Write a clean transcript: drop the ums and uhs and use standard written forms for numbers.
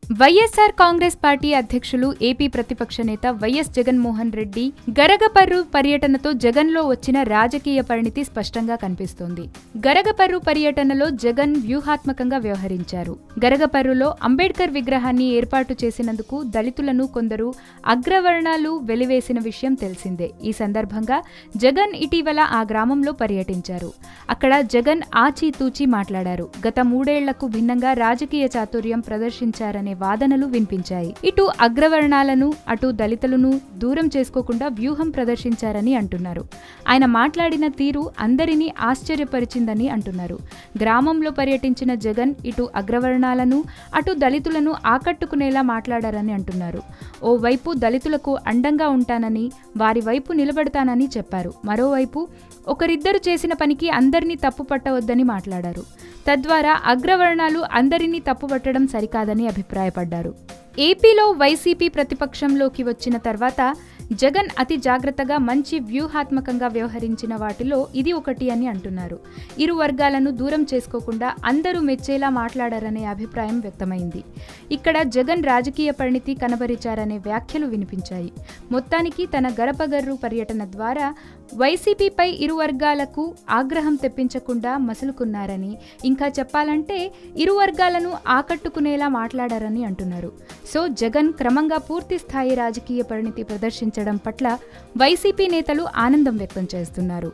YSR Congress party అధ్యక్షులు AP ప్రతిపక్ష నేత వైఎస్ జగన్మోహన్ రెడ్డి గరగపర్రు పర్యటనతో జగన్లో వచ్చిన రాజకీయ పరిణితి స్పష్టంగా కనిపిస్తోంది. గరగపర్రు పర్యటనలో జగన్ వ్యూహాత్మకంగా వ్యవహరించారు. గరగపర్రులో అంబేడ్కర్ విగ్రహాన్ని ఏర్పాటు చేసినందుకు దళితులను కొందరు అగ్రవర్ణాలు వెలివేసిన విషయం తెలిసిందే. ఈ సందర్భంగా జగన్ ఇటీవల ఆ గ్రామంలో పర్యటించారు. అక్కడ జగన్ ఆచితూచి మాట్లాడారు. గత 3 ఏళ్లకు భిన్నంగా రాజకీయ చాతుర్యం ప్రదర్శించారనే వాదనలు వినిపించాయి. ఇటు అగ్రవర్ణాలను అటు దళితులను దూరం చేసుకోకుండా వ్యూహం ప్రదర్శించారని అంటున్నారు. ఆయన మాట్లాడిన తీరు అందరినీ ఆశ్చర్యపరిచిందని అంటున్నారు. గ్రామంలో పర్యటించిన జగన్ ఇటు అగ్రవర్ణాలను అటు దళితులను ఆకట్టుకునేలా మాట్లాడారని అంటున్నారు. ఓవైపు దళితులకు అండంగా ఉంటానని వారి వైపు నిలబడతానని చెప్పారు. మరోవైపు ఒకరిద్దరు చేసిన పనికి అందరినీ తప్పు పట్టవద్దని మాట్లాడారు. తద్వారా అగ్రవర్ణాలు అందరినీ తప్పుపట్టడం సరికాదని అభిప్రాయపడ్డారు. ఏపీలో వైసీపీ ప్రతిపక్షంలోకి వచ్చిన తర్వాత జగన్ అతి జాగ్రత్తగా మంచి వ్యూహాత్మకంగా వ్యవహరించిన వాటిలో ఇది ఒకటి అని అంటున్నారు. ఇరు వర్గాలను దూరం చేసుకోకుండా అందరూ మెచ్చేలా మాట్లాడారనే అభిప్రాయం వ్యక్తమైంది. ఇక్కడ జగన్ రాజకీయ పరిణితి కనబరిచారనే వ్యాఖ్యలు వినిపించాయి. మొత్తానికి తన గరపగర్రు పర్యటన ద్వారా వైసీపీపై ఇరు వర్గాలకు ఆగ్రహం తెప్పించకుండా మసులుకున్నారని, ఇంకా చెప్పాలంటే ఇరు వర్గాలను ఆకట్టుకునేలా మాట్లాడారని అంటున్నారు. సో జగన్ క్రమంగా పూర్తి స్థాయి రాజకీయ పరిణితి ప్రదర్శించడం పట్ల వైసీపీ నేతలు ఆనందం వ్యక్తం చేస్తున్నారు.